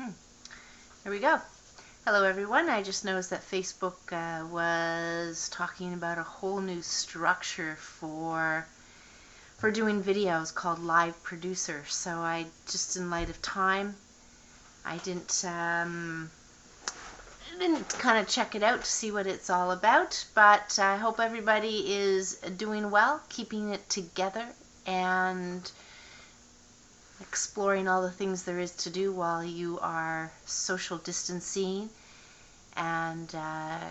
Here we go. Hello everyone. I just noticed that Facebook was talking about a whole new structure for doing videos called Live Producer. So I just, in light of time, I didn't kind of check it out to see what it's all about. But I hope everybody is doing well, keeping it together, and exploring all the things there is to do while you are social distancing. And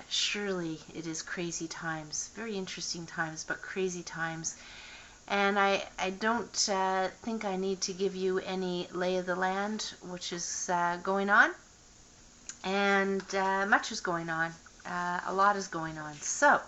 surely it is crazy times, very interesting times, but crazy times. And I don't think I need to give you any lay of the land, which is going on. And much is going on. A lot is going on. So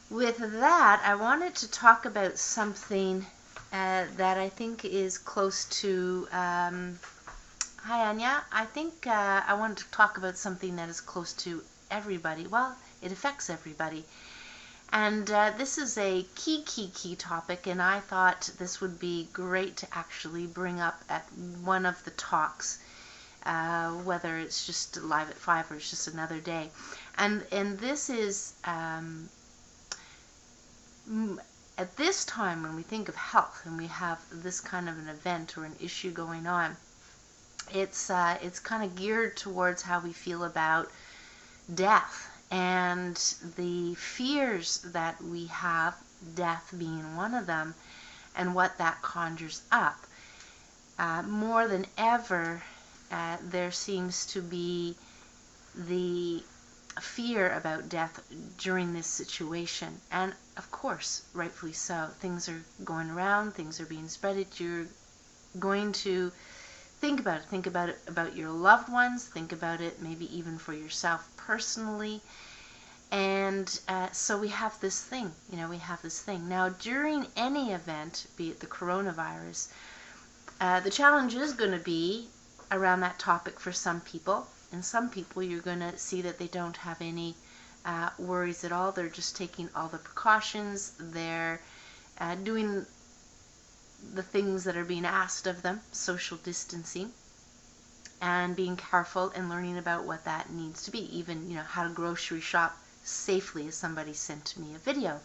with that, I wanted to talk about something that I think is close to, hi Anya, I think I wanted to talk about something that is close to everybody. Well, it affects everybody. And this is a key topic, and I thought this would be great to actually bring up at one of the talks, whether it's just live at 5 or it's just another day. And this is, at this time when we think of health and we have this kind of an event or an issue going on, it's kind of geared towards how we feel about death and the fears that we have, death being one of them, and what that conjures up. More than ever, there seems to be the fear about death during this situation, and of course, rightfully so. Things are going around, things are being spread. You're going to think about it. Think about it about your loved ones. Think about it maybe even for yourself personally. And so we have this thing, we have this thing. Now, during any event, be it the coronavirus, the challenge is going to be around that topic for some people. And some people, you're going to see that they don't have any worries at all. They're just taking all the precautions. They're doing the things that are being asked of them, social distancing, and being careful and learning about what that needs to be. Even, how to grocery shop safely, as somebody sent me a video.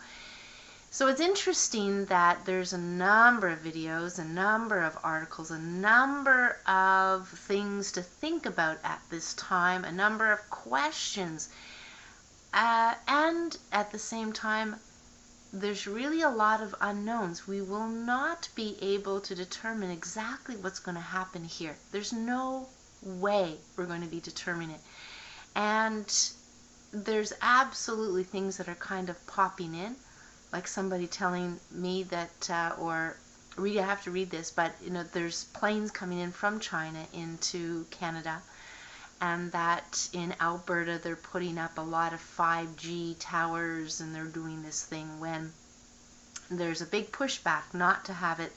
So it's interesting that there's a number of videos, a number of articles, a number of things to think about at this time, a number of questions, and at the same time, there's really a lot of unknowns. We will not be able to determine exactly what's going to happen here. There's no way we're going to be determining it. And there's absolutely things that are kind of popping in, like somebody telling me that, or I have to read this, but there's planes coming in from China into Canada, and that in Alberta they're putting up a lot of 5G towers, and they're doing this thing when there's a big pushback not to have it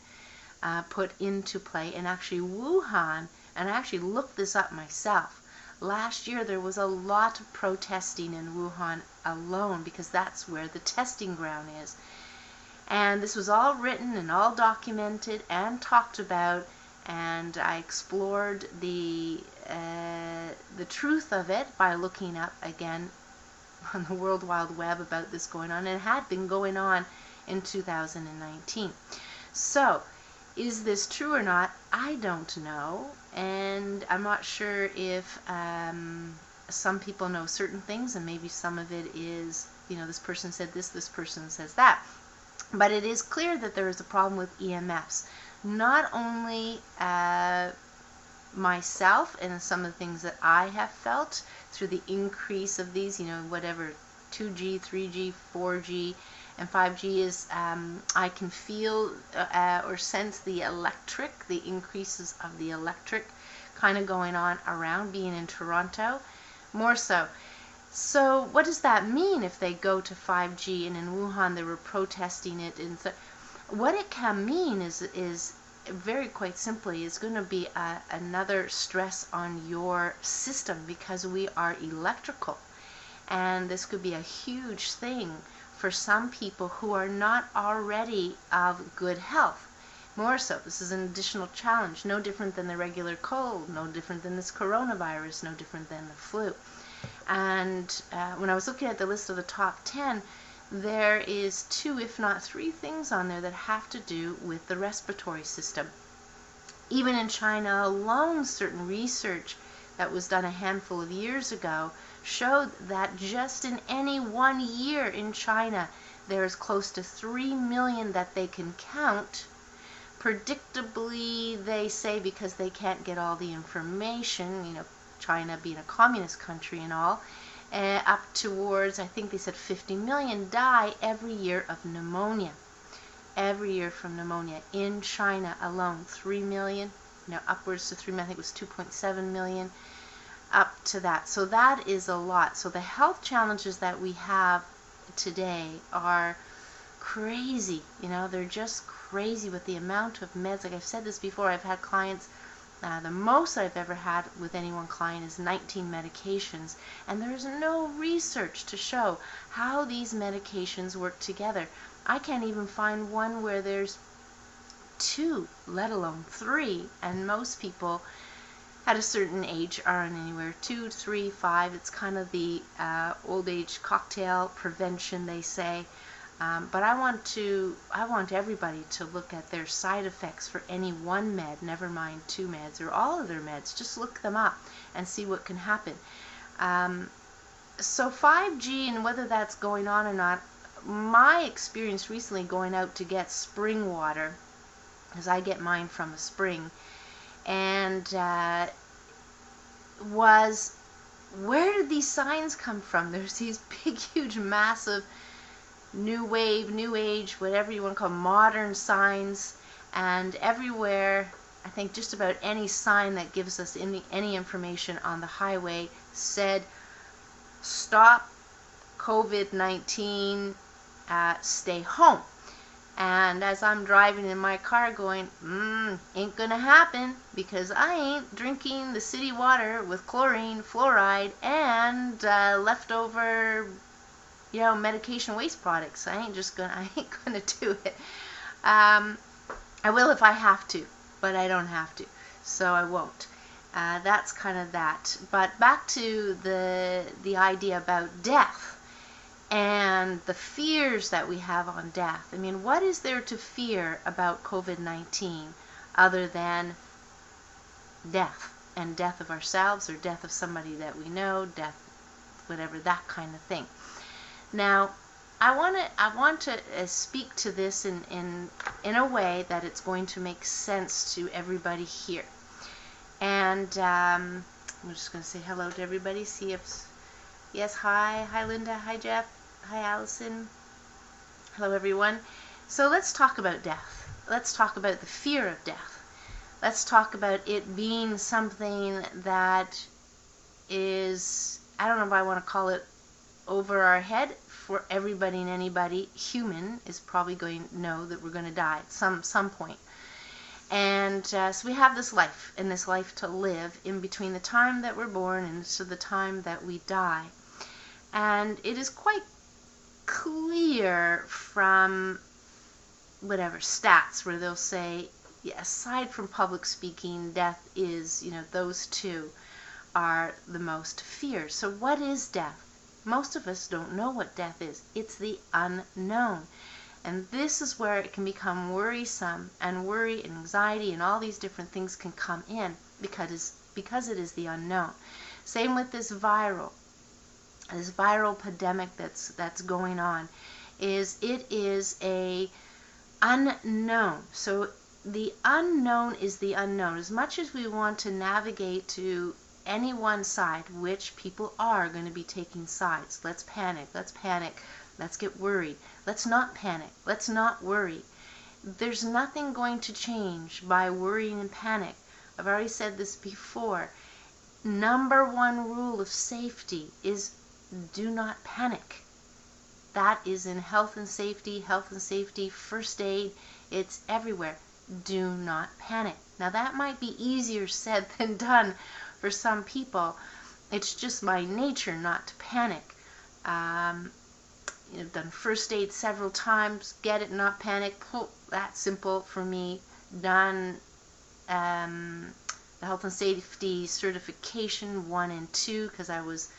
put into play. And actually Wuhan, and I actually looked this up myself, last year there was a lot of protesting in Wuhan alone, because that's where the testing ground is. And this was all written and all documented and talked about, and I explored the truth of it by looking up again on the World Wide Web about this going on, and it had been going on in 2019. So, is this true or not? I don't know, and I'm not sure if some people know certain things, and maybe some of it is, this person said this person says that. But it is clear that there is a problem with EMFs. Not only myself and some of the things that I have felt through the increase of these, whatever 2G, 3G, 4G, and 5G is, I can feel or sense the increases of the electric kind of going on around, being in Toronto, more so. So what does that mean if they go to 5G, and in Wuhan they were protesting it? And so what it can mean is very quite simply, is going to be another stress on your system, because we are electrical. And this could be a huge thing for some people who are not already of good health. more so. This is an additional challenge, no different than the regular cold, no different than this coronavirus, no different than the flu. And when I was looking at the list of the top 10, there is 2, if not 3 things on there that have to do with the respiratory system. Even in China alone, certain research that was done a handful of years ago showed that just in any 1 year in China, there's close to 3 million that they can count. Predictably, they say, because they can't get all the information, China being a communist country and all, up towards, I think they said 50 million die every year of pneumonia. Every year from pneumonia in China alone. 3 million, upwards to 3 million, I think it was 2.7 million, up to that. So that is a lot. So the health challenges that we have today are crazy. They're just crazy with the amount of meds. Like I've said this before, I've had clients, the most I've ever had with any one client is 19 medications, and there's no research to show how these medications work together. I can't even find one where there's 2, let alone 3, and most people at a certain age are on anywhere 2, 3, 5. It's kind of the old age cocktail prevention, they say. But I want everybody to look at their side effects for any one med, never mind 2 meds or all of their meds. Just look them up and see what can happen. So 5G and whether that's going on or not, my experience recently going out to get spring water, because I get mine from a spring, and was, where did these signs come from? There's these big, huge, massive new wave, new age, whatever you want to call them, modern signs, and everywhere, I think just about any sign that gives us any information on the highway said, stop COVID-19, stay home. And as I'm driving in my car going, ain't gonna happen, because I ain't drinking the city water with chlorine, fluoride, and leftover medication waste products. I ain't gonna do it. I will if I have to, but I don't have to, so I won't. That's kind of that. But back to the idea about death and the fears that we have on death. I mean, what is there to fear about COVID-19 other than death, and death of ourselves or death of somebody that we know, death, whatever, that kind of thing. Now, I want to speak to this in a way that it's going to make sense to everybody here. And I'm just going to say hello to everybody, see if, yes, hi Linda, hi Jeff, hi Allison, hello everyone. So let's talk about death. Let's talk about the fear of death. Let's talk about it being something that is, I don't know if I want to call it over our head. For everybody and anybody human is probably going to know that we're going to die at some point. And so we have this life, and this life to live in between the time that we're born and to the time that we die. And it is quite clear from whatever stats where they'll say, yeah, aside from public speaking, death is, those 2 are the most feared. So what is death? Most of us don't know what death is. It's the unknown. And this is where it can become worrisome, and worry and anxiety and all these different things can come in because it is the unknown. Same with this viral pandemic that's going on. It is a unknown. So the unknown is the unknown. As much as we want to navigate to any one side, which people are going to be taking sides. Let's panic. Let's get worried. Let's not panic. Let's not worry. There's nothing going to change by worrying and panic. I've already said this before. Number 1 rule of safety is do not panic. That is in health and safety, first aid. It's everywhere. Do not panic. Now that might be easier said than done for some people. It's just my nature not to panic. I've done first aid several times. Get it, not panic. That's simple for me. done the health and safety certification 1 and 2, because I was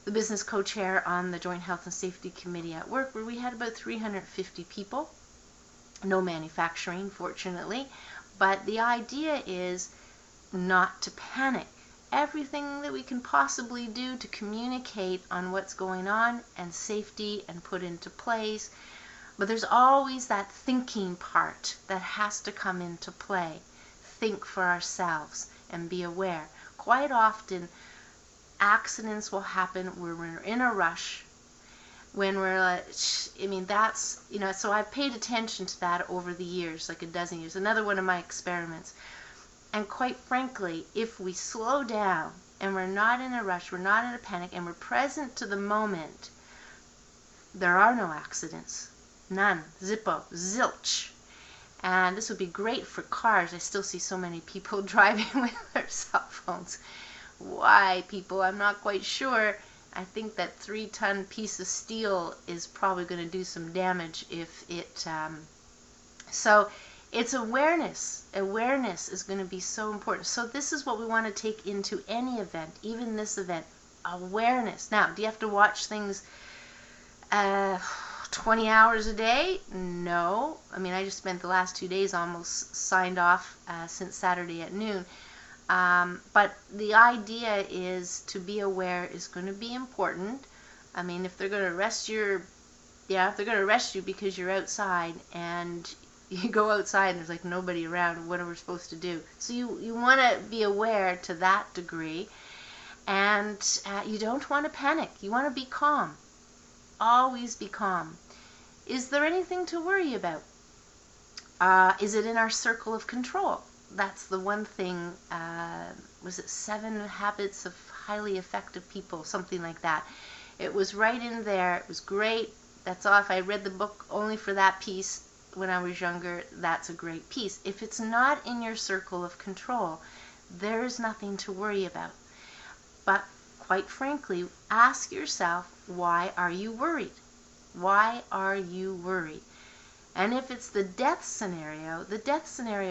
the business co-chair on the Joint Health and Safety Committee at work, where we had about 350 people. No manufacturing, fortunately, but the idea is not to panic. Everything that we can possibly do to communicate on what's going on and safety and put into place. But there's always that thinking part that has to come into play. Think for ourselves and be aware. Quite often, accidents will happen where we're in a rush, when we're like, that's, so I've paid attention to that over the years, like a dozen years. Another one of my experiments. And quite frankly, if we slow down and we're not in a rush, we're not in a panic, and we're present to the moment, there are no accidents. None. Zippo. Zilch. And this would be great for cars. I still see so many people driving with their cell phones. Why, people? I'm not quite sure. I think that 3-ton piece of steel is probably going to do some damage if it... So it's awareness. Awareness is going to be so important. So this is what we want to take into any event, even this event. Awareness. Now, do you have to watch things 20 hours a day? No. I just spent the last 2 days almost signed off since Saturday at noon. But the idea is to be aware is going to be important. If they're going to arrest if they're going to arrest you because you're outside and you go outside and there's like nobody around, what are we supposed to do? So you want to be aware to that degree, and you don't want to panic. You want to be calm. Always be calm. Is there anything to worry about? Is it in our circle of control? That's the one thing, was it 7 Habits of Highly Effective People, something like that. It was right in there. It was great. That's all. If I read the book only for that piece when I was younger, that's a great piece. If it's not in your circle of control, there's nothing to worry about. But quite frankly, ask yourself, why are you worried? Why are you worried? And if it's the death scenario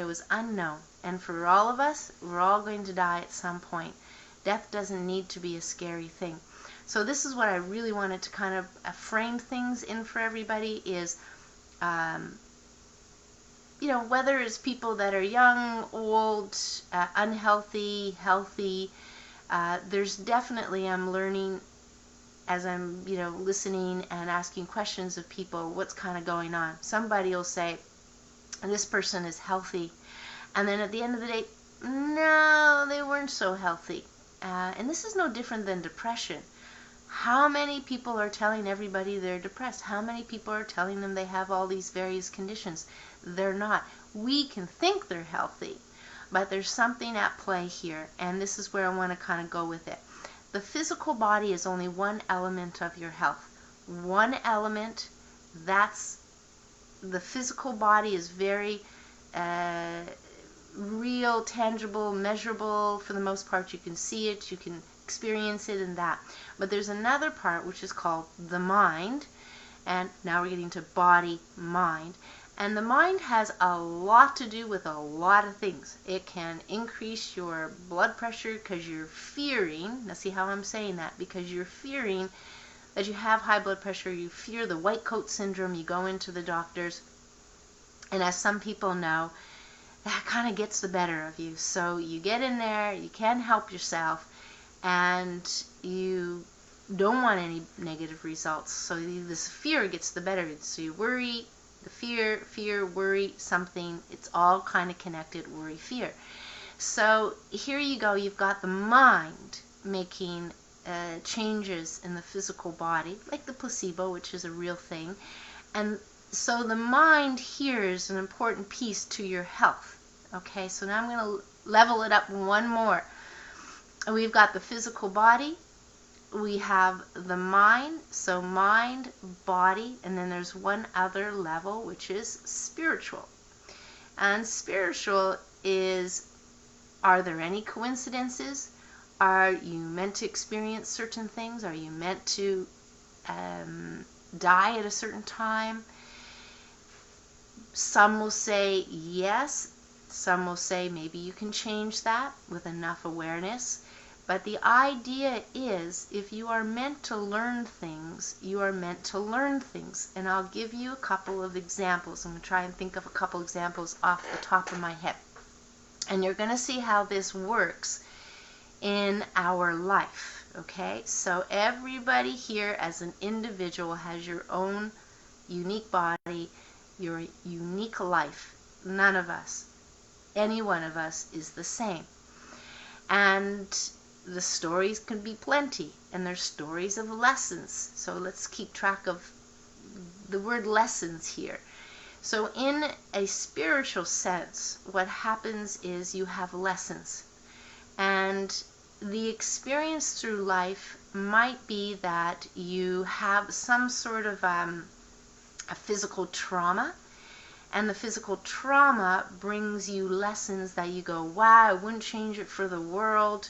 is unknown. And for all of us, we're all going to die at some point. Death doesn't need to be a scary thing. So this is what I really wanted to kind of frame things in for everybody is, whether it's people that are young, old, unhealthy, healthy, there's definitely, I'm learning as I'm, listening and asking questions of people, what's kind of going on. Somebody will say, this person is healthy. And then at the end of the day, no, they weren't so healthy. And this is no different than depression. How many people are telling everybody they're depressed? How many people are telling them they have all these various conditions? They're not. We can think they're healthy, but there's something at play here. And this is where I want to kind of go with it. The physical body is only one element of your health. One element, that's the physical body is very real, tangible, measurable. For the most part, you can see it, you can experience it and that. But there's another part which is called the mind, and now we're getting to body, mind. And the mind has a lot to do with a lot of things. It can increase your blood pressure because you're fearing, now see how I'm saying that, because you're fearing that you have high blood pressure, you fear the white coat syndrome, you go into the doctors, and as some people know, that kind of gets the better of you. So you get in there, you can't help yourself, and you don't want any negative results. So this fear gets the better of you. So you worry, the fear, worry, something, it's all kind of connected, worry, fear. So here you go, you've got the mind making changes in the physical body, like the placebo, which is a real thing. And so the mind here is an important piece to your health. Okay, so now I'm going to level it up one more. We've got the physical body, we have the mind, so mind, body, and then there's one other level, which is spiritual. And spiritual is, are there any coincidences? Are you meant to experience certain things? Are you meant to die at a certain time? Some will say yes. Some will say maybe you can change that with enough awareness. But the idea is, if you are meant to learn things, you are meant to learn things. And I'll give you a couple of examples. I'm going to try and think of a couple examples off the top of my head. And you're going to see how this works in our life. Okay? So everybody here as an individual has your own unique body, your unique life. None of us, any one of us, is the same. And the stories can be plenty, and there's stories of lessons. So let's keep track of the word lessons here. So in a spiritual sense, what happens is you have lessons. And the experience through life might be that you have some sort of a physical trauma, and the physical trauma brings you lessons that you go, wow, I wouldn't change it for the world,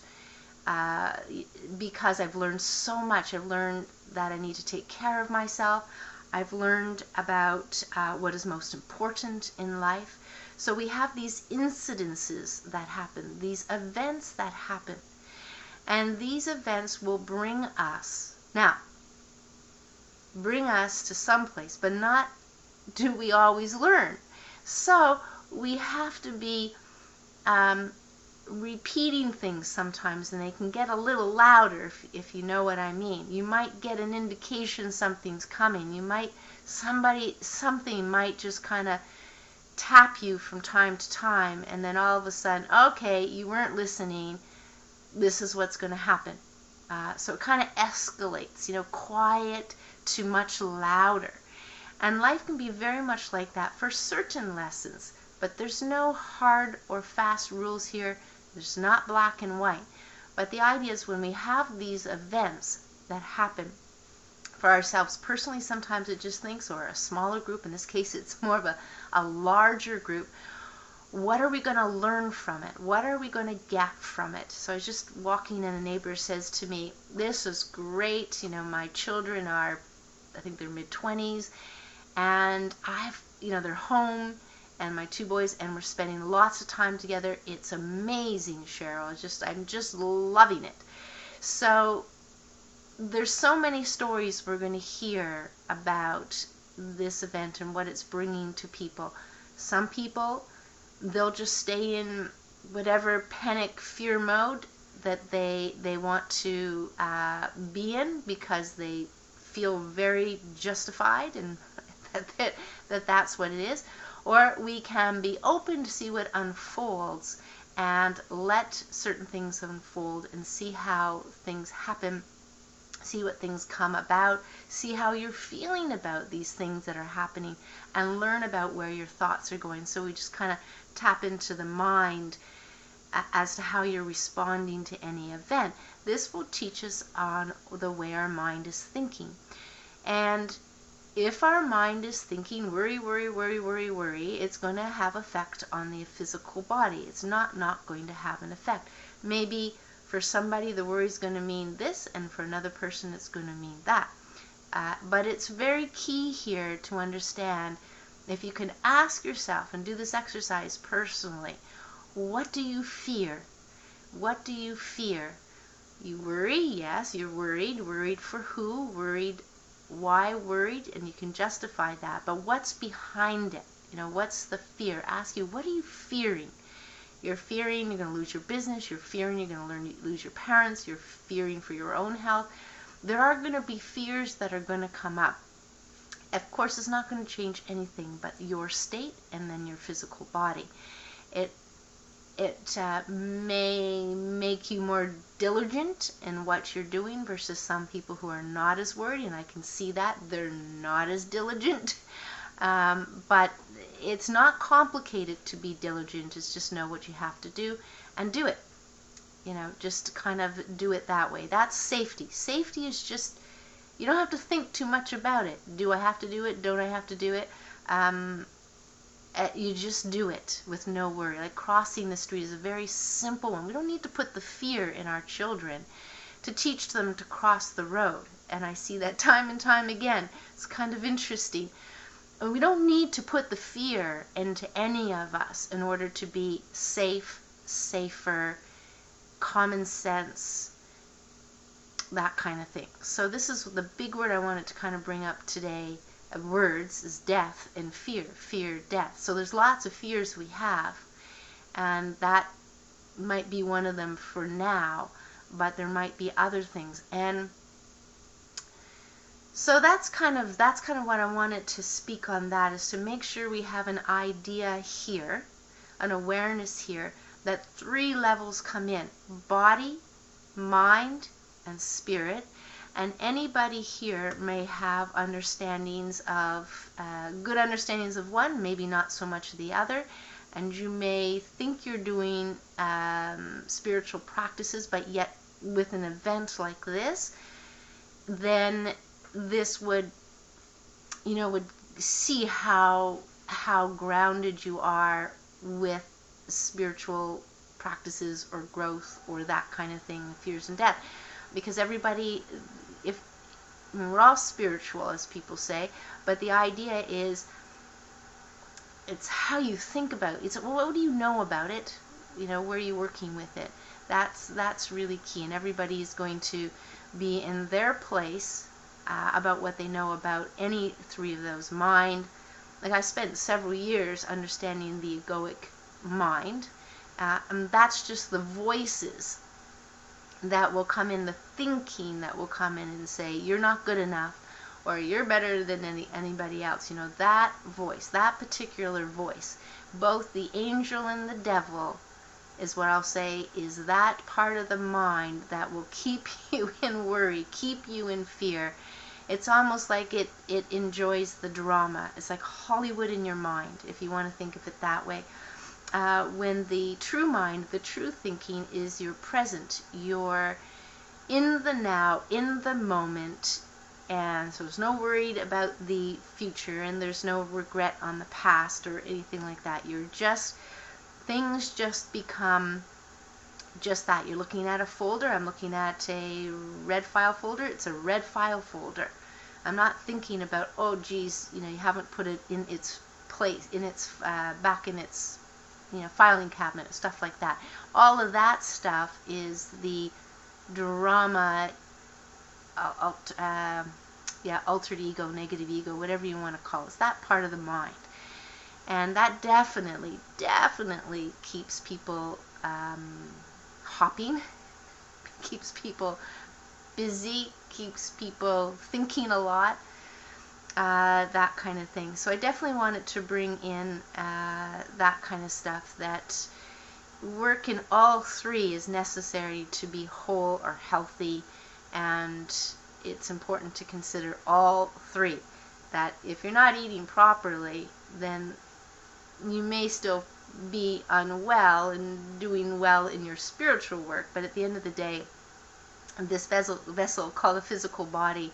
because I've learned so much. I've learned that I need to take care of myself. I've learned about what is most important in life. So we have these incidences that happen, these events that happen. And these events will bring us to some place, but not do we always learn. So we have to be repeating things sometimes, and they can get a little louder, if you know what I mean. You might get an indication something's coming. Something might just kind of tap you from time to time, and then all of a sudden, okay, you weren't listening, this is what's going to happen. So it kind of escalates, quiet to much louder. And life can be very much like that for certain lessons, but there's no hard or fast rules here. There's not black and white. But the idea is, when we have these events that happen for ourselves personally, sometimes it just thinks, or a smaller group, in this case it's more of a larger group, what are we going to learn from it? What are we going to get from it? So I was just walking and a neighbor says to me, this is great, my children are, I think they're mid-20s, and they're home, and my two boys, and we're spending lots of time together. It's amazing, Cheryl. I'm just loving it. So there's so many stories we're going to hear about this event and what it's bringing to people. Some people, they'll just stay in whatever panic fear mode that they want to be in, because they feel very justified and that's what it is. Or we can be open to see what unfolds and let certain things unfold and see how things happen, see what things come about, see how you're feeling about these things that are happening, and learn about where your thoughts are going. So we just kind of tap into the mind as to how you're responding to any event. This will teach us on the way our mind is thinking. And if our mind is thinking worry, it's going to have effect on the physical body. It's not going to have an effect. Maybe for somebody the worry is going to mean this, and for another person it's going to mean that. But it's very key here to understand, if you can ask yourself and do this exercise personally, what do you fear? What do you fear? You worry, yes, you're worried. Worried for who? Worried, why worried? And you can justify that. But what's behind it? What's the fear? Ask you, what are you fearing? You're fearing you're going to lose your business. You're fearing you're going to lose your parents. You're fearing for your own health. There are going to be fears that are going to come up. Of course, it's not going to change anything but your state and then your physical body. It may make you more diligent in what you're doing versus some people who are not as worried, and I can see that they're not as diligent. But it's not complicated to be diligent. It's just know what you have to do and do it. Just kind of do it that way. That's safety. Safety is just, you don't have to think too much about it. Do I have to do it? Don't I have to do it? You just do it with no worry. Like crossing the street is a very simple one. We don't need to put the fear in our children to teach them to cross the road. And I see that time and time again. It's kind of interesting. we don't need to put the fear into any of us in order to be safe, safer, common sense, that kind of thing. So this is the big word I wanted to kind of bring up today. Words is death and fear. Fear, death. So there's lots of fears we have, and that might be one of them for now, but there might be other things. And so that's kind of what I wanted to speak on, that is to make sure we have an idea here, an awareness here, that 3 levels come in: body, mind, and spirit. And anybody here may have understandings of, good understandings of one, maybe not so much the other. And you may think you're doing spiritual practices, but yet with an event like this, then this would, would see how grounded you are with spiritual practices or growth or that kind of thing, fears and death. Because everybody, we're all spiritual, as people say, but the idea is, it's how you think about it. It's, well, what do you know about it? Where are you working with it? That's really key, and everybody is going to be in their place about what they know about any 3 of those. Mind, like I spent several years understanding the egoic mind, and that's just the voices that will come in, the thinking that will come in and say, you're not good enough, or you're better than anybody else. That voice, that particular voice, both the angel and the devil, is what I'll say, is that part of the mind that will keep you in worry, keep you in fear. It's almost like it enjoys the drama. It's like Hollywood in your mind, if you want to think of it that way. When the true mind, the true thinking, is your present. You're in the now, in the moment, and so there's no worried about the future, and there's no regret on the past or anything like that. Things just become just that. You're looking at a folder. I'm looking at a red file folder. It's a red file folder. I'm not thinking about, oh geez, you haven't put it in its place, in its back in its filing cabinet, stuff like that. All of that stuff is the drama, altered ego, negative ego, whatever you want to call it. It's that part of the mind. And that definitely keeps people hopping, keeps people busy, keeps people thinking a lot, that kind of thing. So I definitely wanted to bring in that kind of stuff, that work in all 3 is necessary to be whole or healthy, and it's important to consider all 3. That if you're not eating properly, then you may still be unwell and doing well in your spiritual work, but at the end of the day, this vessel called a physical body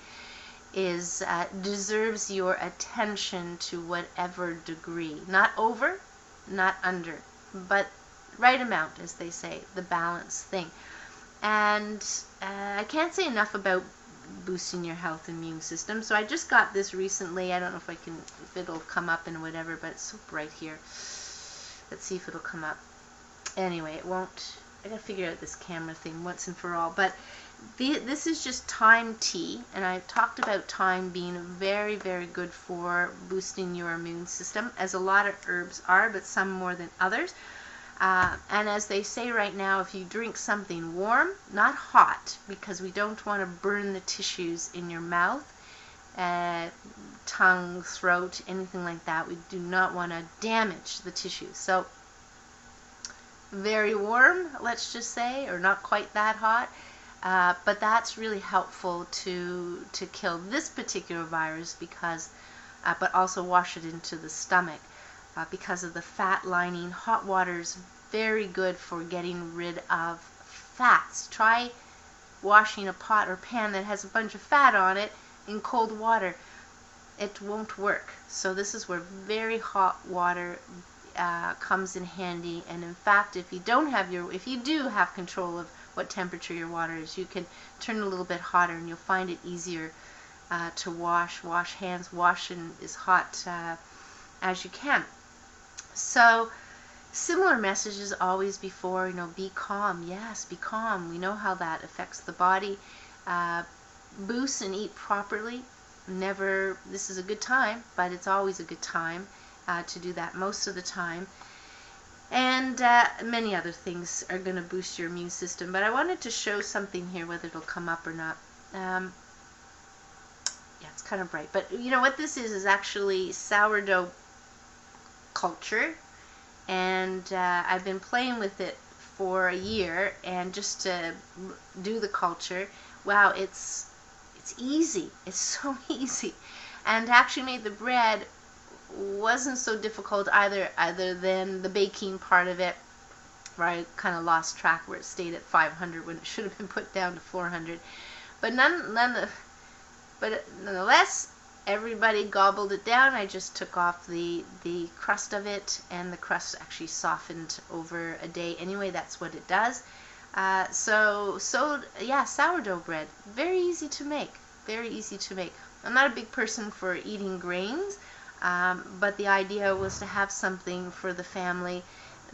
deserves your attention to whatever degree. Not over, not under, but right amount, as they say, the balance thing. And I can't say enough about boosting your health immune system. So I just got this recently. I don't know if it'll come up and whatever, but it's so bright here. Let's see if it'll come up. Anyway, it won't. I gotta figure out this camera thing once and for all. But this is just thyme tea, and I've talked about thyme being very, very good for boosting your immune system, as a lot of herbs are, but some more than others. And as they say right now, if you drink something warm, not hot, because we don't want to burn the tissues in your mouth, tongue, throat, anything like that. We do not want to damage the tissues. So very warm, let's just say, or not quite that hot. But that's really helpful to kill this particular virus, because, but also wash it into the stomach. Because of the fat lining. Hot water is very good for getting rid of fats. Try washing a pot or pan that has a bunch of fat on it in cold water. It won't work. So this is where very hot water comes in handy. And in fact, if you do have control of what temperature your water is, you can turn it a little bit hotter, and you'll find it easier to wash hands, wash in as hot as you can. So similar messages always before, be calm. Yes, be calm. We know how that affects the body. Boost and eat properly. Never, this is a good time, but it's always a good time to do that most of the time. And many other things are going to boost your immune system. But I wanted to show something here, whether it'll come up or not. Yeah, it's kind of bright. But what this is actually sourdough culture. And I've been playing with it for a year, and just to do the culture, wow, it's easy. It's so easy. And to actually make the bread wasn't so difficult either than the baking part of it, where I kind of lost track, where it stayed at 500 when it should have been put down to 400. But nonetheless, everybody gobbled it down. I just took off the crust of it, and the crust actually softened over a day anyway. That's what it does. So yeah, sourdough bread, very easy to make. Very easy to make. I'm not a big person for eating grains, but the idea was to have something for the family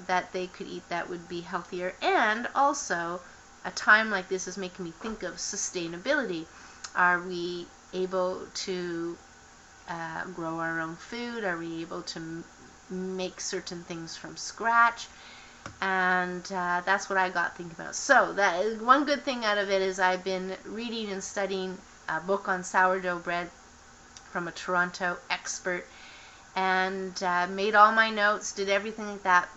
that they could eat that would be healthier. And also, a time like this is making me think of sustainability. Are we able to grow our own food? Are we able to make certain things from scratch? And that's what I got thinking about. So that is one good thing out of it, is I've been reading and studying a book on sourdough bread from a Toronto expert, and made all my notes, did everything like that.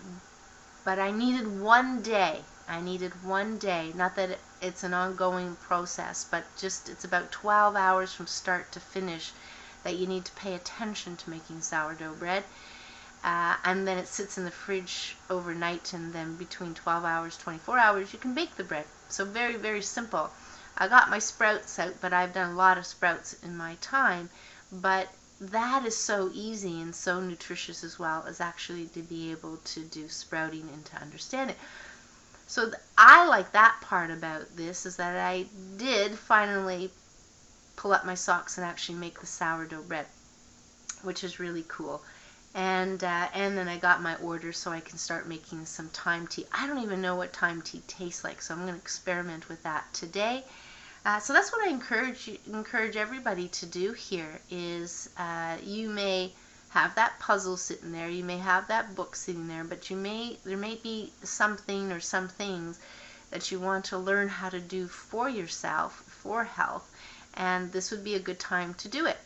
But I needed one day. Not that it's an ongoing process, but just it's about 12 hours from start to finish that you need to pay attention to making sourdough bread. And then it sits in the fridge overnight, and then between 12 hours, 24 hours, you can bake the bread. So very, very simple. I got my sprouts out, but I've done a lot of sprouts in my time. But that is so easy and so nutritious as well, as actually to be able to do sprouting and to understand it. So I like that part about this, is that I did finally pull up my socks and actually make the sourdough bread, which is really cool. And then I got my order, so I can start making some thyme tea. I don't even know what thyme tea tastes like, so I'm going to experiment with that today. So that's what I encourage everybody to do here, is you may have that puzzle sitting there, you may have that book sitting there, but there may be something or some things that you want to learn how to do for yourself, for health, and this would be a good time to do it.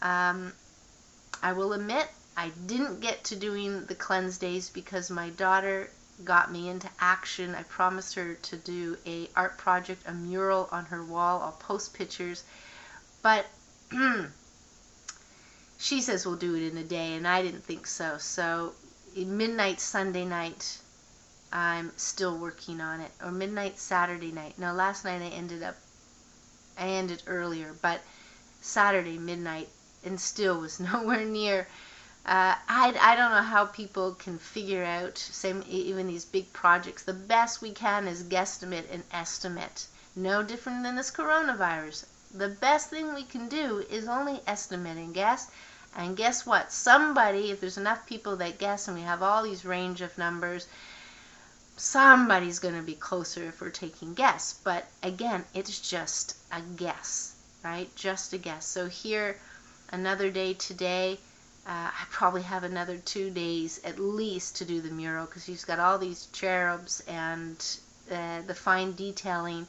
I will admit, I didn't get to doing the cleanse days because my daughter got me into action. I promised her to do a art project, a mural on her wall. I'll post pictures, but she says we'll do it in a day, and I didn't think so. So midnight Sunday night, I'm still working on it, or midnight Saturday night. Now last night I ended earlier, but Saturday midnight, and still was nowhere near. I don't know how people can figure out, even these big projects. The best we can is guesstimate and estimate. No different than this coronavirus. The best thing we can do is only estimate and guess. And guess what? Somebody, if there's enough people that guess, and we have all these range of numbers, somebody's going to be closer if we're taking guess. But again, it's just a guess, right? Just a guess. So here, another day today. I probably have another 2 days at least to do the mural, because she's got all these cherubs and the fine detailing,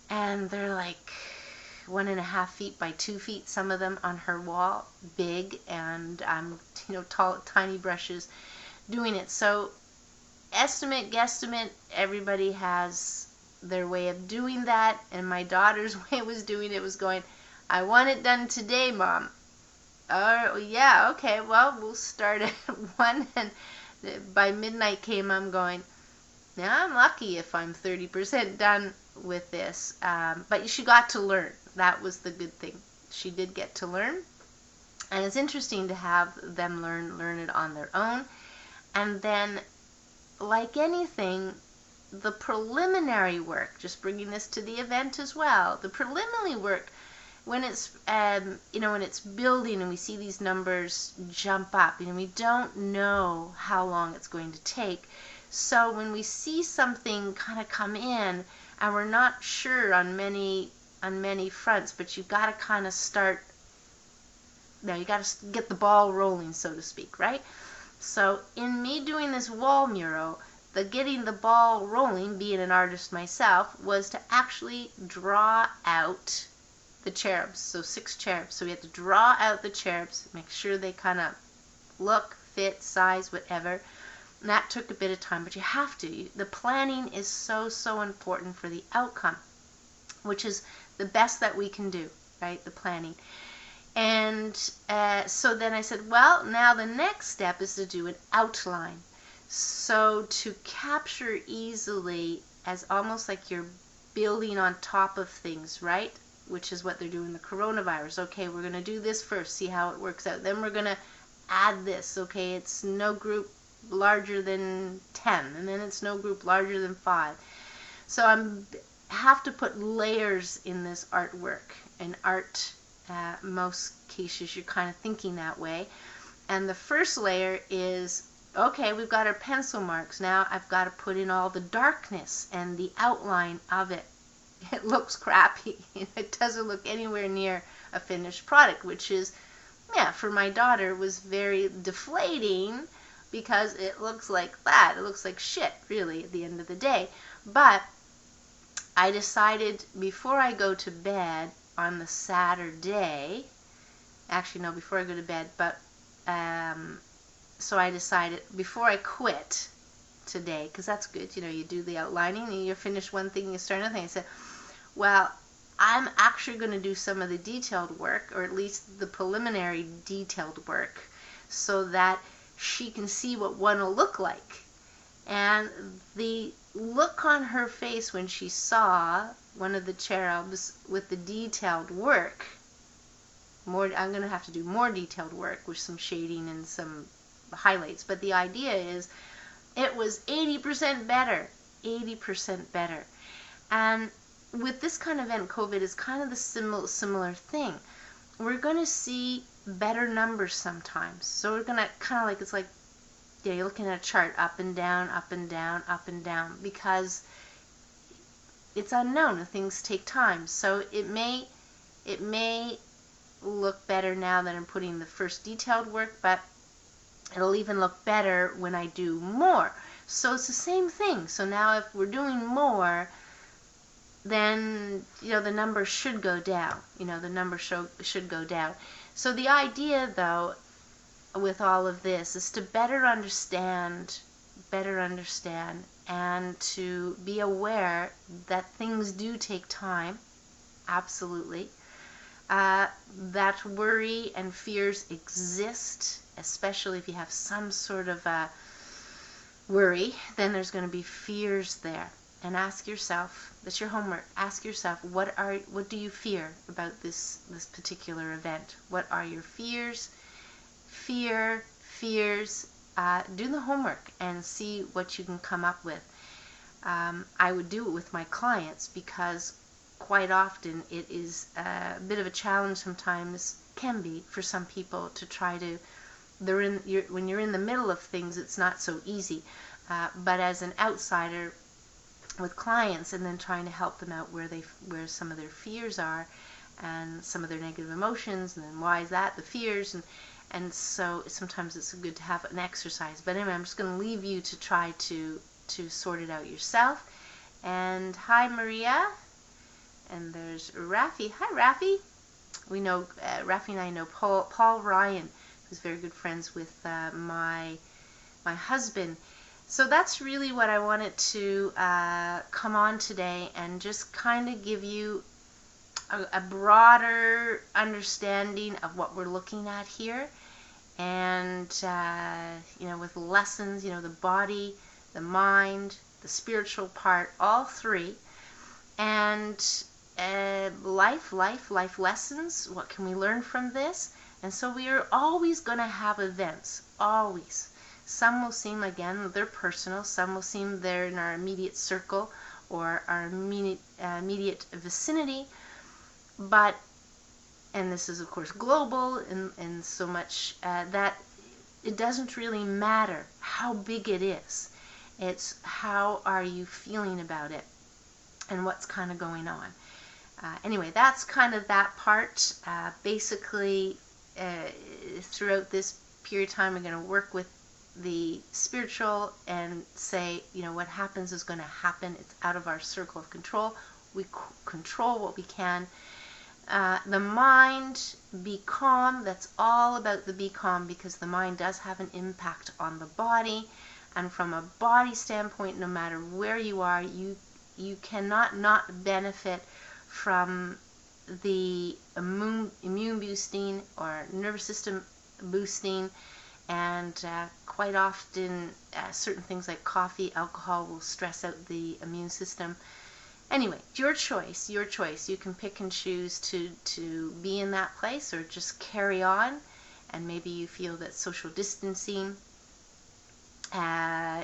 and they're like 1.5 feet by 2 feet, some of them, on her wall, big, and I'm tiny brushes doing it. So estimate, guesstimate, everybody has their way of doing that, and my daughter's way was doing it was going, I want it done today, Mom. Oh, yeah, okay, well, we'll start at 1, and by midnight came, I'm going, now I'm lucky if I'm 30% done with this. But she got to learn. That was the good thing. She did get to learn. And it's interesting to have them learn it on their own. And then, like anything, the preliminary work, just bringing this to the event as well, the preliminary work when it's when it's building and we see these numbers jump up, we don't know how long it's going to take. So when we see something kind of come in and we're not sure on many fronts, but you've got to kind of start, you got to get the ball rolling, so to speak, right? So in me doing this wall mural, the getting the ball rolling, being an artist myself, was to actually draw out the cherubs. So 6 cherubs. So we had to draw out the cherubs, make sure they kind of look, fit, size, whatever. And that took a bit of time, but you have to. The planning is so, so important for the outcome, which is the best that we can do, right? The planning. And so then I said, well, now the next step is to do an outline. So to capture easily, as almost like you're building on top of things, right? Which is what they're doing in the coronavirus. Okay, we're going to do this first, see how it works out. Then we're going to add this. Okay, it's no group larger than 10, and then it's no group larger than 5. So I have to put layers in this artwork. In art, most cases, you're kind of thinking that way. And the first layer is, okay, we've got our pencil marks. Now I've got to put in all the darkness and the outline of it. It looks crappy. It doesn't look anywhere near a finished product, which is, for my daughter, was very deflating because it looks like that. It looks like shit, really, at the end of the day. But I decided before I go to bed on the Saturday, actually no, before I go to bed, but so I decided before I quit today, because that's good, you do the outlining and you finish one thing, you start another thing. I said, well, I'm actually going to do some of the detailed work, or at least the preliminary detailed work, so that she can see what one will look like. And the look on her face when she saw one of the cherubs with the detailed work, I'm going to have to do more detailed work with some shading and some highlights, but the idea is it was 80% better. 80% better. And with this kind of event, COVID is kind of the similar thing. We're going to see better numbers sometimes. So we're going to kind of like, it's like, you're looking at a chart, up and down, up and down, up and down, because it's unknown and things take time. So it may look better now that I'm putting the first detailed work, but it'll even look better when I do more. So it's the same thing. So now if we're doing more, then the number should go down. The number should go down. So the idea, though, with all of this is to better understand, and to be aware that things do take time. Absolutely. That worry and fears exist, especially if you have some sort of worry, then there's going to be fears there. And ask yourself, that's your homework, ask yourself, what do you fear about this particular event? What are your fears? Fears, do the homework and see what you can come up with. I would do it with my clients because quite often it is a bit of a challenge sometimes, can be, for some people to try to, when you're in the middle of things, it's not so easy. But as an outsider with clients, and then trying to help them out where some of their fears are and some of their negative emotions, and then why is that, the fears, and so sometimes it's good to have an exercise. But anyway, I'm just going to leave you to try to sort it out yourself. And hi, Maria. And there's Rafi. Hi, Rafi. We know, Rafi and I know Paul Ryan, who's very good friends with my husband. So that's really what I wanted to come on today and just kind of give you a broader understanding of what we're looking at here. And, with lessons, the body, the mind, the spiritual part, all three. And life lessons, what can we learn from this? And so we are always going to have events, always. Some will seem, again, they're personal. Some will seem they're in our immediate circle or our immediate vicinity. But and this is of course global in so much that it doesn't really matter how big it is. It's how are you feeling about it and what's kind of going on. Anyway, that's kind of that part. Basically, throughout this period of time, we're going to work with the spiritual and say, what happens is going to happen. It's out of our circle of control. We control what we can. The mind, be calm. That's all about the be calm, because the mind does have an impact on the body. And from a body standpoint, no matter where you are, you cannot not benefit from the immune boosting or nervous system boosting, and quite often certain things like coffee, alcohol will stress out the immune system. Anyway, your choice, your choice. You can pick and choose to be in that place or just carry on, and maybe you feel that social distancing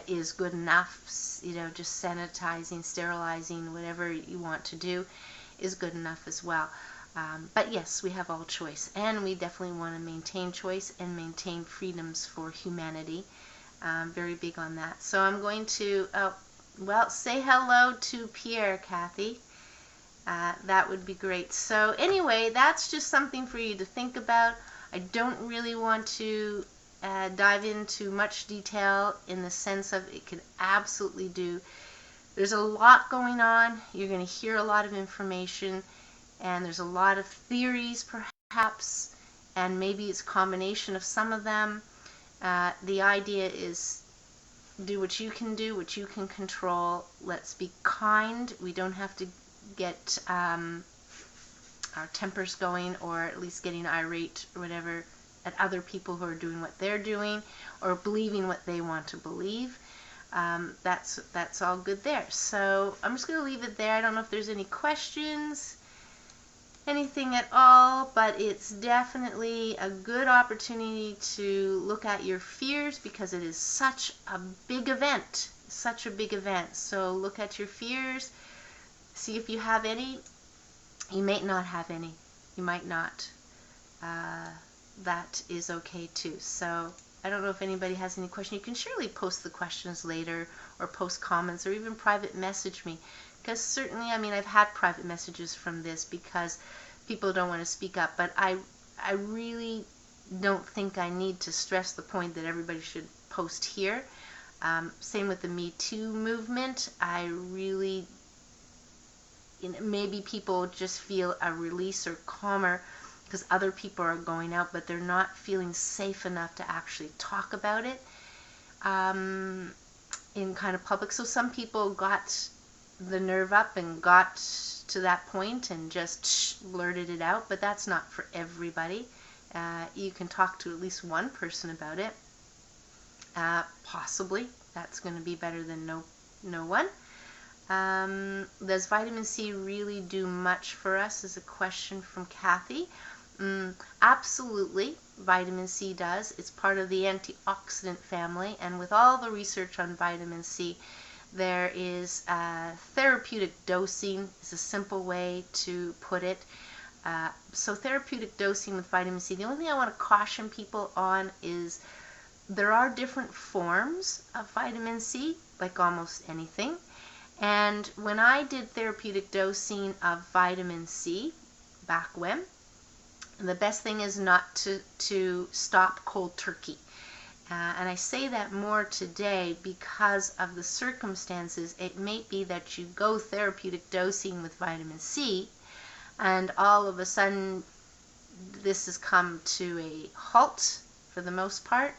is good enough, just sanitizing, sterilizing, whatever you want to do is good enough as well. But yes, we have all choice, and we definitely want to maintain choice and maintain freedoms for humanity. Very big on that. So I'm going to, say hello to Pierre, Kathy. That would be great. So anyway, that's just something for you to think about. I don't really want to dive into much detail in the sense of it could absolutely do. There's a lot going on. You're going to hear a lot of information, and there's a lot of theories perhaps, and maybe it's a combination of some of them. The idea is do what you can do, what you can control. Let's be kind. We don't have to get our tempers going, or at least getting irate or whatever at other people who are doing what they're doing or believing what they want to believe. That's all good there. So I'm just going to leave it there. I don't know if there's any questions, anything at all, but it's definitely a good opportunity to look at your fears, because it is such a big event, So look at your fears, see if you have any. You may not have any. You might not. That is okay too. So I don't know if anybody has any question. You can surely post the questions later, or post comments, or even private message me. Because certainly, I've had private messages from this because people don't want to speak up. But I really don't think I need to stress the point that everybody should post here. Same with the Me Too movement. I really, maybe people just feel a release or calmer because other people are going out, but they're not feeling safe enough to actually talk about it in kind of public. So some people got the nerve up and got to that point and just blurted it out, but that's not for everybody. You can talk to at least one person about it. Possibly. That's going to be better than no one. Does vitamin C really do much for us, is a question from Kathy. Absolutely, vitamin C does. It's part of the antioxidant family, and with all the research on vitamin C, there is therapeutic dosing is a simple way to put it. So therapeutic dosing with vitamin C, the only thing I want to caution people on is there are different forms of vitamin C, like almost anything. And when I did therapeutic dosing of vitamin C back when, the best thing is not to stop cold turkey. And I say that more today because of the circumstances. It may be that you go therapeutic dosing with vitamin C, and all of a sudden this has come to a halt for the most part,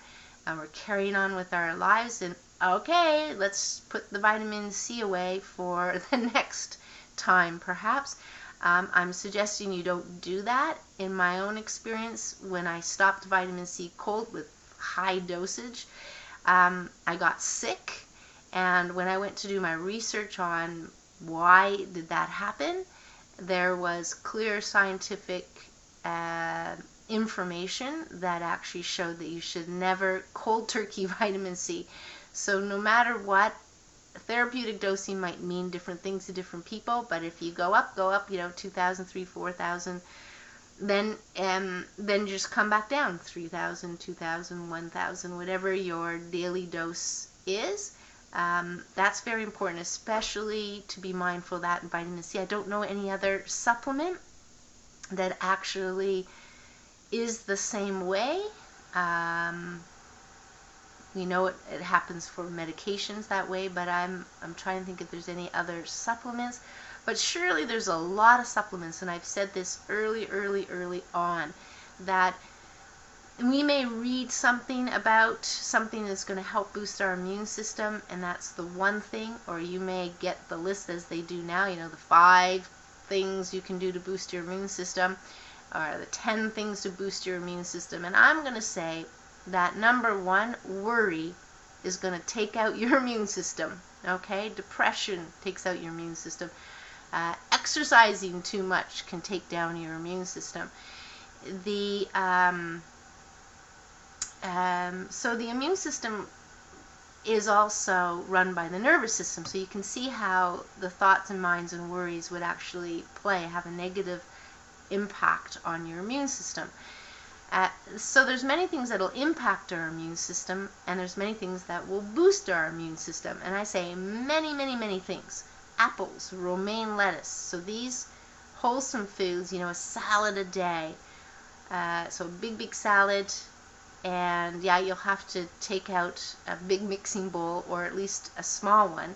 and we're carrying on with our lives, and okay, let's put the vitamin C away for the next time perhaps. I'm suggesting you don't do that. In my own experience, when I stopped vitamin C cold with high dosage, I got sick, and when I went to do my research on why did that happen, there was clear scientific information that actually showed that you should never cold turkey vitamin C. So no matter what, therapeutic dosing might mean different things to different people, but if you go up, 2,000, 3,000, 4,000, then just come back down 3,000, 2,000, 1,000, whatever your daily dose is. That's very important, especially to be mindful of that in vitamin C. I don't know any other supplement that actually is the same way. We know it happens for medications that way, but I'm trying to think if there's any other supplements. But surely there's a lot of supplements, and I've said this early on, that we may read something about something that's going to help boost our immune system, and that's the one thing, or you may get the list as they do now, you know, the 5 things you can do to boost your immune system, or the 10 things to boost your immune system. And I'm going to say that number 1, worry is going to take out your immune system. Okay, depression takes out your immune system. Exercising too much can take down your immune system. So the immune system is also run by the nervous system. So you can see how the thoughts and minds and worries would actually have a negative impact on your immune system. So there's many things that will impact our immune system, and there's many things that will boost our immune system. And I say many things. Apples, romaine lettuce. So these wholesome foods, you know, a salad a day. So a big salad, and yeah, you'll have to take out a big mixing bowl, or at least a small one.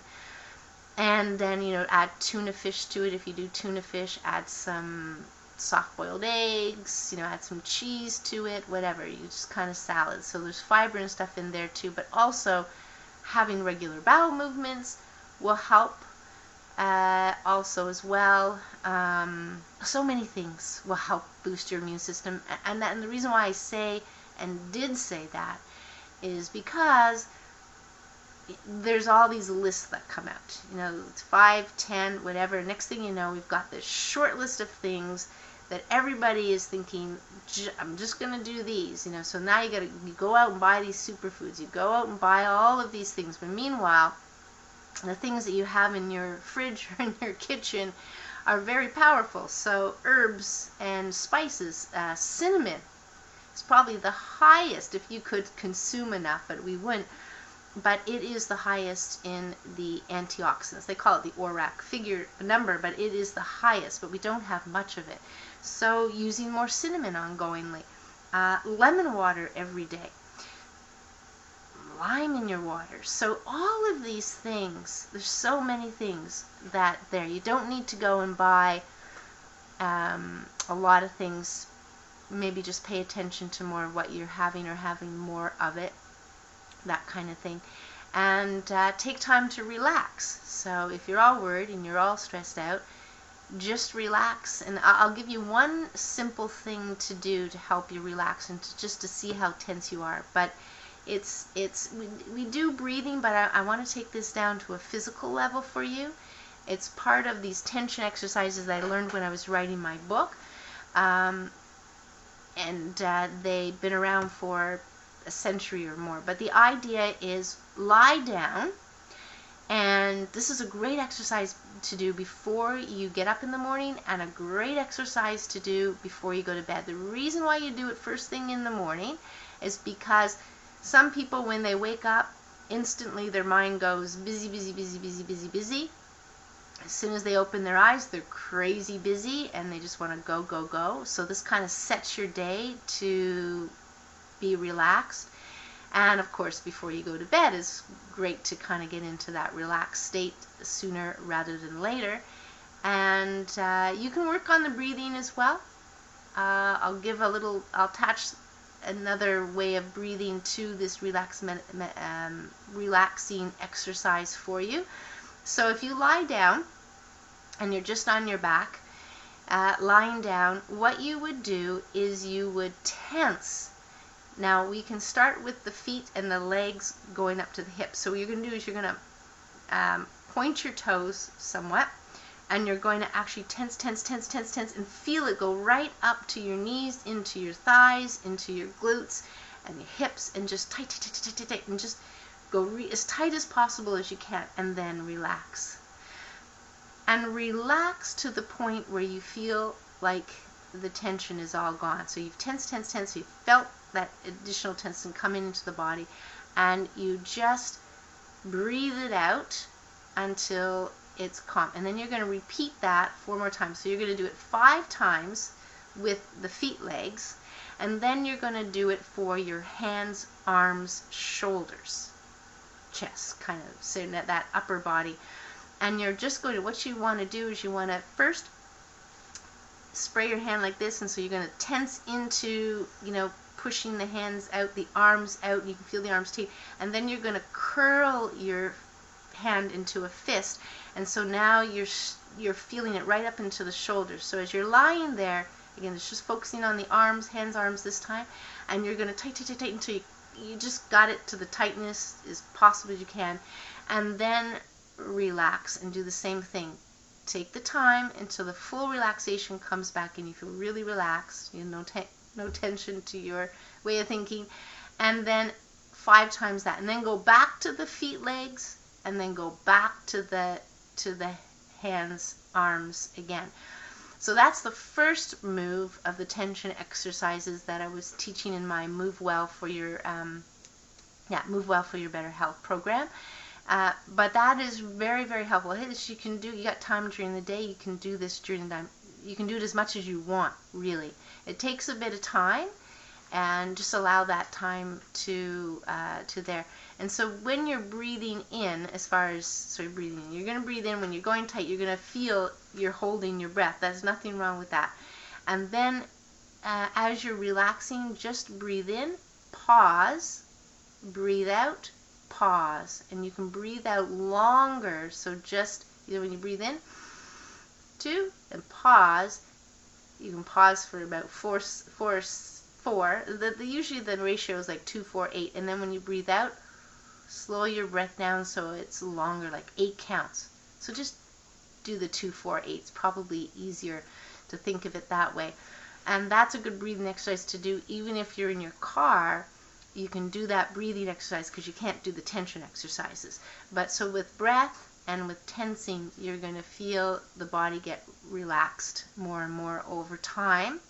And then, you know, add tuna fish to it. If you do tuna fish, add some soft-boiled eggs, you know, add some cheese to it, whatever. You just kind of salad. So there's fiber and stuff in there too, but also having regular bowel movements will help also as well. So many things will help boost your immune system, and the reason why I say and did say that is because there's all these lists that come out, you know, 5, 10, whatever. Next thing you know, we've got this short list of things that everybody is thinking, I'm just going to do these, you know. So now you go out and buy these superfoods, you go out and buy all of these things, but meanwhile, the things that you have in your fridge or in your kitchen are very powerful. So herbs and spices, cinnamon is probably the highest, if you could consume enough, but we wouldn't. But it is the highest in the antioxidants. They call it the ORAC figure number, but it is the highest, but we don't have much of it. So using more cinnamon ongoingly. Lemon water every day. Lime in your water. So all of these things, there's so many things that there. You don't need to go and buy a lot of things. Maybe just pay attention to more of what you're having, or having more of it. That kind of thing. And take time to relax. So if you're all worried and you're all stressed out, just relax. And I'll give you one simple thing to do to help you relax, and just to see how tense you are. But we do breathing, but I want to take this down to a physical level for you. It's part of these tension exercises that I learned when I was writing my book. And they've been around for a century or more. But the idea is lie down, and this is a great exercise to do before you get up in the morning, and a great exercise to do before you go to bed. The reason why you do it first thing in the morning is because some people, when they wake up, instantly their mind goes busy. As soon as they open their eyes, they're crazy busy, and they just want to go. So this kind of sets your day to be relaxed. And of course, before you go to bed, is great to kind of get into that relaxed state sooner rather than later. And you can work on the breathing as well. I'll attach another way of breathing to this relaxing exercise for you. So if you lie down and you're just on your back, lying down, what you would do is you would tense. Now we can start with the feet and the legs going up to the hips. So what you're going to do is you're going to point your toes somewhat, and you're going to actually tense, and feel it go right up to your knees, into your thighs, into your glutes, and your hips, and just tight, and just go as tight as possible as you can, and then relax. And relax to the point where you feel like the tension is all gone. So you've tensed, so you felt that additional tension coming into the body, and you just breathe it out until it's calm. And then you're going to repeat that 4 more times. So you're going to do it 5 times with the feet, legs, and then you're going to do it for your hands, arms, shoulders, chest, kind of so that upper body. And you're just going to, what you want to do is you want to first spray your hand like this, and so you're going to tense into, pushing the hands out, the arms out, you can feel the arms tight, and then you're going to curl your hand into a fist, and so now you're feeling it right up into the shoulders. So as you're lying there, again, it's just focusing on the arms, hands, arms this time, and you're going to tight until you just got it to the tightness as possible as you can, and then relax and do the same thing. Take the time until the full relaxation comes back and you feel really relaxed, no tension to your way of thinking, and then 5 times that, and then go back to the feet, legs, and then go back to the hands, arms again. So that's the first move of the tension exercises that I was teaching in my Move Well for Your Better Health program. But that is very, very helpful. You got time during the day, you can do this during the time. You can do it as much as you want, really. It takes a bit of time, and just allow that time to there. And so when you're breathing in, you're going to breathe in. When you're going tight, you're going to feel you're holding your breath. There's nothing wrong with that. And then as you're relaxing, just breathe in, pause, breathe out, pause. And you can breathe out longer. So just, when you breathe in, 2, and pause. You can pause for about 4. Usually the ratio is like 2, 4, 8. And then when you breathe out, slow your breath down so it's longer, like 8 counts. So just do the 2, 4, 8. It's probably easier to think of it that way. And that's a good breathing exercise to do even if you're in your car. You can do that breathing exercise because you can't do the tension exercises. But so with breath and with tensing, you're going to feel the body get relaxed more and more over time.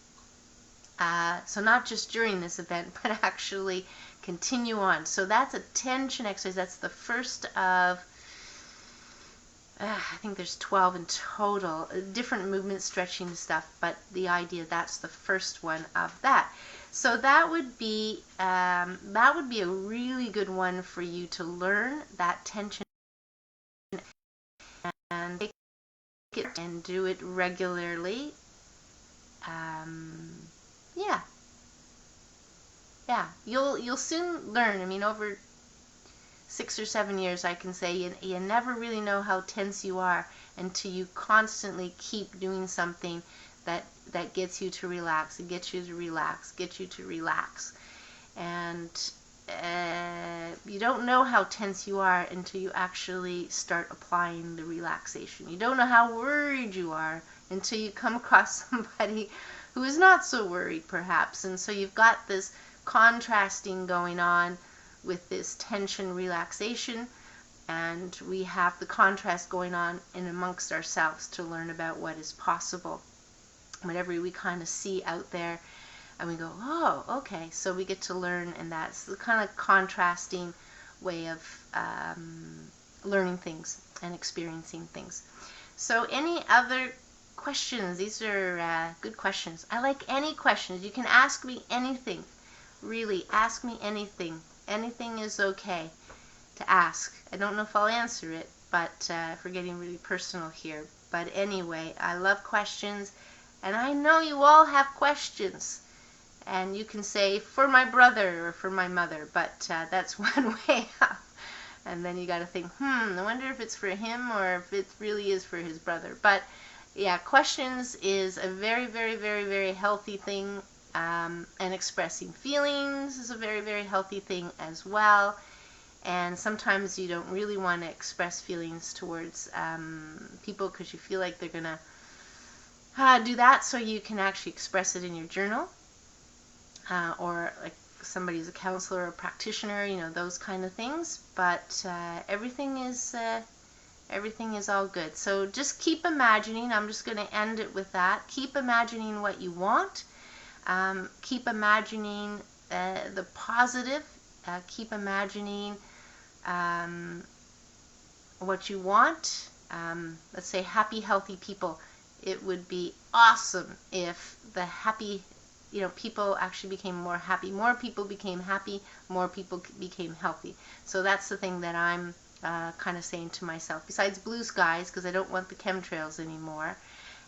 So not just during this event, but actually continue on. So that's a tension exercise. That's the first of, I think there's 12 in total, different movement, stretching stuff, but the idea, that's the first one of that. So that would be a really good one for you to learn, that tension, and take it and do it regularly. You'll soon learn. I mean, over 6 or 7 years, I can say you never really know how tense you are until you constantly keep doing something that gets you to relax, and gets you to relax. And you don't know how tense you are until you actually start applying the relaxation. You don't know how worried you are until you come across somebody who is not so worried, perhaps. And so you've got this contrasting going on with this tension relaxation, and we have the contrast going on in amongst ourselves to learn about what is possible. Whatever we kind of see out there, and we go, oh, okay, so we get to learn, and that's the kind of contrasting way of learning things and experiencing things. So any other questions? These are good questions. I like any questions. You can ask me anything. Really, ask me anything. Anything is okay to ask. I don't know if I'll answer it, but if we're getting really personal here. But anyway, I love questions, and I know you all have questions. And you can say, for my brother or for my mother, but that's one way up. And then you got to think, I wonder if it's for him or if it really is for his brother. But yeah, questions is a very, very, very, very healthy thing. And expressing feelings is a very, very healthy thing as well. And sometimes you don't really want to express feelings towards people because you feel like they're going to do that, so you can actually express it in your journal. Or like somebody's a counselor or a practitioner, those kind of things. But everything is Everything is all good. So just keep imagining. I'm just going to end it with that. Keep imagining what you want. Keep imagining the positive. Keep imagining what you want. Let's say happy, healthy people. It would be awesome if the happy, people actually became more happy. More people became happy. More people became healthy. So that's the thing that I'm kind of saying to myself. Besides blue skies, because I don't want the chemtrails anymore.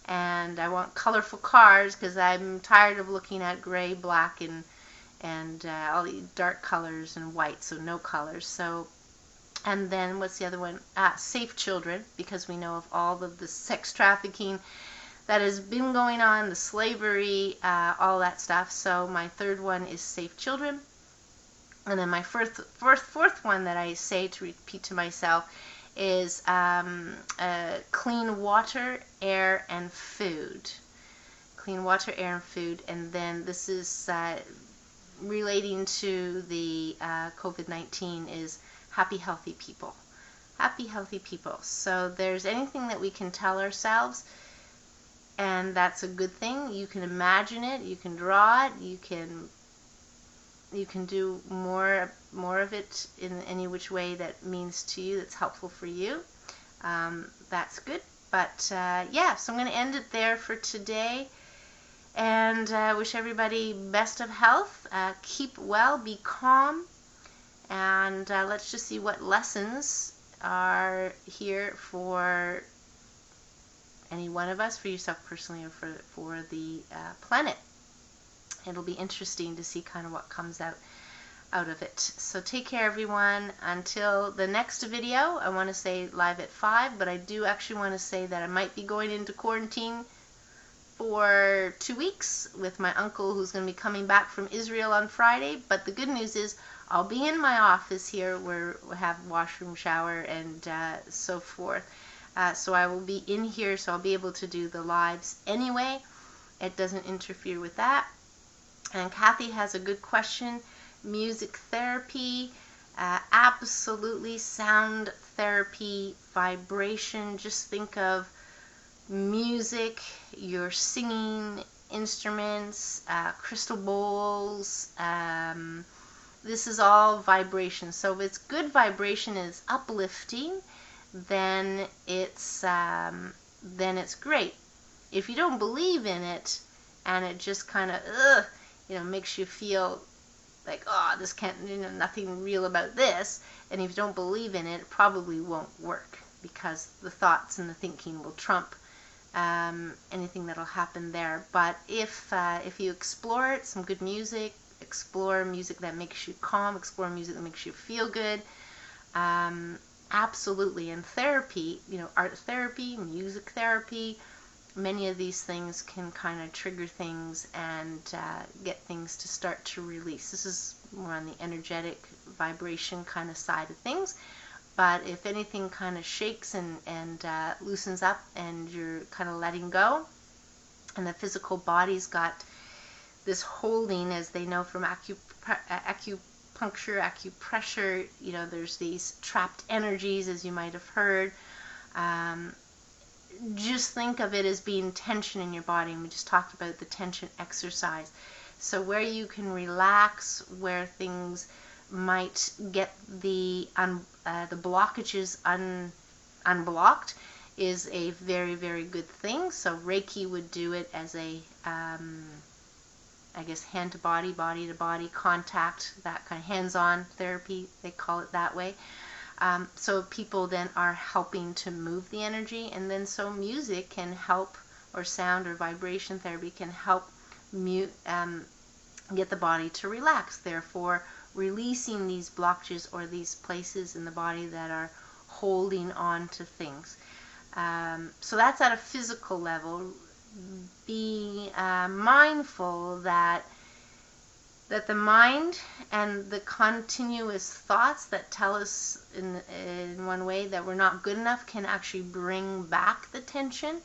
And I want colorful cars, because I'm tired of looking at gray, black, and all the dark colors and white, so no colors. So, and then what's the other one? Safe children, because we know of all of the sex trafficking that has been going on, the slavery, all that stuff. So my third one is safe children. And then my fourth one that I say to repeat to myself is clean water, air, and food. Clean water, air, and food. And then this is relating to the COVID-19 is happy, healthy people. Happy, healthy people. So there's anything that we can tell ourselves, and that's a good thing. You can imagine it, you can draw it, you can do more of it in any which way that means to you, that's helpful for you. That's good. But yeah, so I'm going to end it there for today. And wish everybody best of health. Keep well, be calm, and let's just see what lessons are here for any one of us, for yourself personally, or for the planet. It'll be interesting to see kind of what comes out of it. So take care, everyone. Until the next video, I want to say live at 5, but I do actually want to say that I might be going into quarantine for 2 weeks with my uncle, who's going to be coming back from Israel on Friday. But the good news is I'll be in my office here where we have washroom, shower, and so forth. So I will be in here, so I'll be able to do the lives anyway. It doesn't interfere with that. And Kathy has a good question. Music therapy, absolutely. Sound therapy, vibration. Just think of music, your singing instruments, crystal bowls. This is all vibration. So if it's good vibration, is uplifting, then it's great. If you don't believe in it, and it just kind of makes you feel like, oh, this can't, nothing real about this, and if you don't believe in it, it probably won't work, because the thoughts and the thinking will trump anything that'll happen there. But if you explore it, some good music, explore music that makes you calm, explore music that makes you feel good, absolutely. And therapy, art therapy, music therapy, many of these things can kind of trigger things and get things to start to release. This is more on the energetic vibration kind of side of things. But if anything kind of shakes and loosens up, and you're kind of letting go, and the physical body's got this holding, as they know from acupuncture, acupressure, there's these trapped energies, as you might have heard. Just think of it as being tension in your body, and we just talked about the tension exercise. So where you can relax, where things might get the blockages unblocked, is a very, very good thing. So Reiki would do it as a I guess hand to body, body to body contact, that kind of hands-on therapy, they call it that way. So people then are helping to move the energy, and then so music can help, or sound or vibration therapy can help get the body to relax, therefore releasing these blockages or these places in the body that are holding on to things. So that's at a physical level. Be mindful that the mind and the continuous thoughts that tell us in one way that we're not good enough can actually bring back the tension.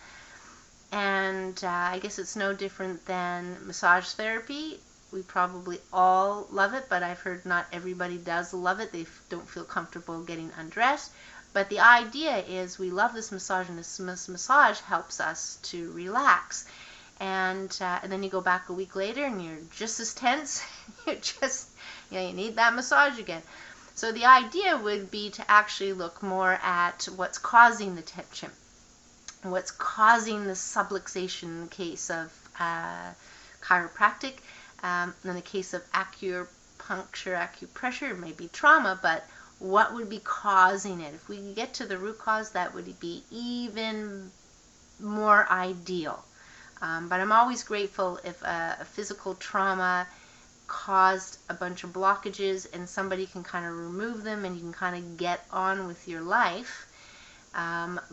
And I guess it's no different than massage therapy. We probably all love it, but I've heard not everybody does love it. They don't feel comfortable getting undressed. But the idea is we love this massage, and this massage helps us to relax. And then you go back a week later and you're just as tense. You're just, you need that massage again. So the idea would be to actually look more at what's causing the tension, what's causing the subluxation in the case of chiropractic. In the case of acupuncture, acupressure, it may be trauma, but what would be causing it? If we could get to the root cause, that would be even more ideal. But I'm always grateful if a physical trauma caused a bunch of blockages and somebody can kind of remove them and you can kind of get on with your life.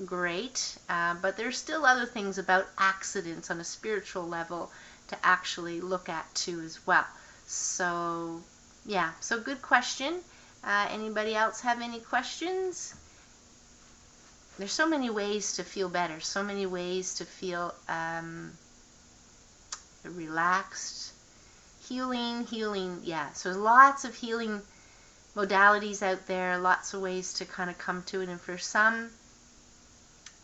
Great. But there's still other things about accidents on a spiritual level to actually look at too as well. So yeah, so good question. Anybody else have any questions? There's so many ways to feel better, so many ways to feel relaxed, healing, yeah. So lots of healing modalities out there, lots of ways to kind of come to it, and for some,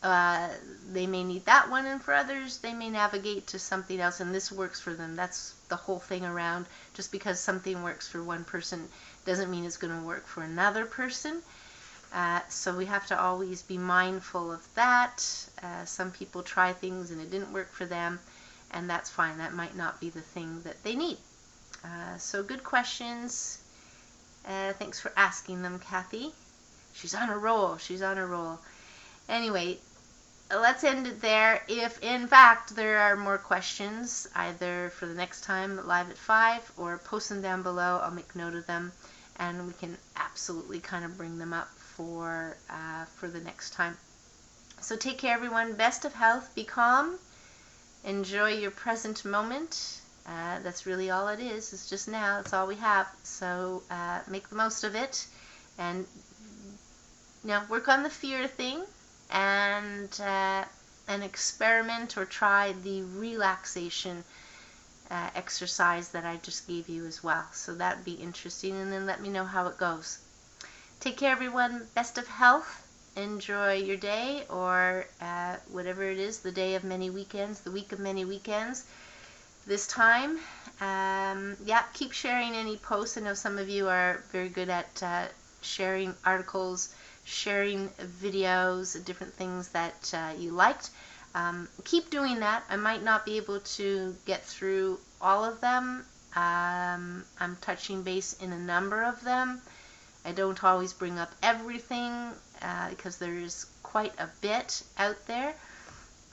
they may need that one, and for others, they may navigate to something else, and this works for them. That's the whole thing around. Just because something works for one person doesn't mean it's going to work for another person. So we have to always be mindful of that. Some people try things and it didn't work for them, and that's fine. That might not be the thing that they need. So good questions. Thanks for asking them, Kathy. She's on a roll. She's on a roll. Anyway, let's end it there. If, in fact, there are more questions, either for the next time live at 5 or post them down below, I'll make note of them, and we can absolutely kind of bring them up for the next time. So take care, everyone. Best of health. Be calm. Enjoy your present moment. That's really all it is. It's just now. It's all we have. So make the most of it, and work on the fear thing, and experiment or try the relaxation exercise that I just gave you as well. So that'd be interesting, and then let me know how it goes. Take care, everyone. Best of health. Enjoy your day, or whatever it is, the day of many weekends, the week of many weekends. This time, keep sharing any posts. I know some of you are very good at sharing articles, sharing videos, different things that you liked. Keep doing that. I might not be able to get through all of them. I'm touching base in a number of them. I don't always bring up everything because there is quite a bit out there.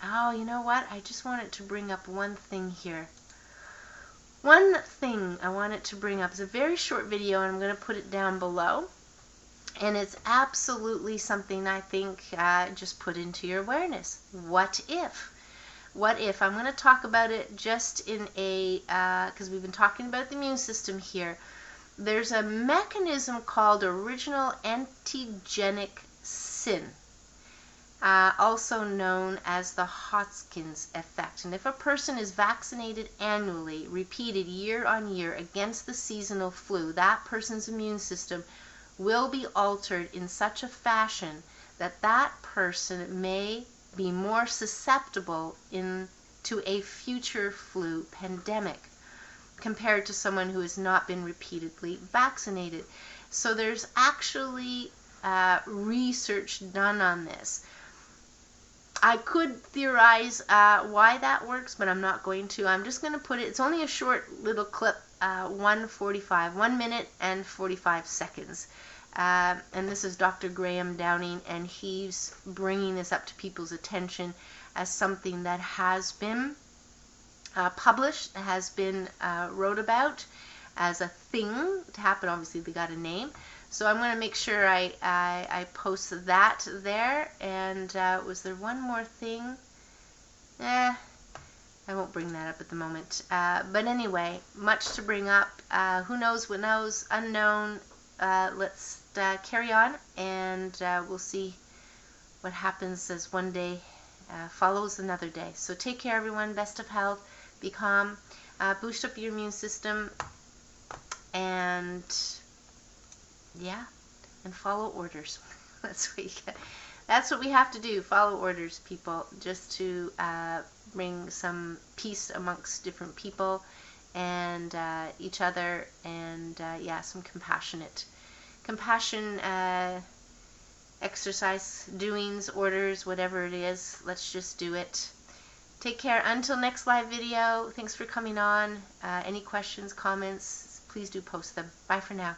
Oh, you know what? I just wanted to bring up one thing here. One thing I wanted to bring up is a very short video, and I'm going to put it down below. And it's absolutely something I think just put into your awareness. What if? What if? I'm going to talk about it just in because we've been talking about the immune system here. There's a mechanism called original antigenic sin, also known as the Hodgkin's effect. And if a person is vaccinated annually, repeated year on year against the seasonal flu, that person's immune system will be altered in such a fashion that that person may be more susceptible to a future flu pandemic compared to someone who has not been repeatedly vaccinated. So there's actually research done on this. I could theorize why that works, but I'm not going to. I'm just going to put it, it's only a short little clip, 1 minute and 45 seconds. And this is Dr. Graham Downing, and he's bringing this up to people's attention as something that has been published, has been wrote about as a thing to happen. Obviously, they got a name. So I'm going to make sure I post that there. And was there one more thing? I won't bring that up at the moment. But anyway, much to bring up. Who knows what knows? Unknown. Let's carry on, and we'll see what happens as one day follows another day. So take care, everyone. Best of health. Be calm. Boost up your immune system, and and follow orders. That's what we have to do. Follow orders, people, just to bring some peace amongst different people and each other, and yeah, some compassion exercise, doings, orders, whatever it is. Let's just do it. Take care. Until next live video, thanks for coming on. Any questions, comments, please do post them. Bye for now.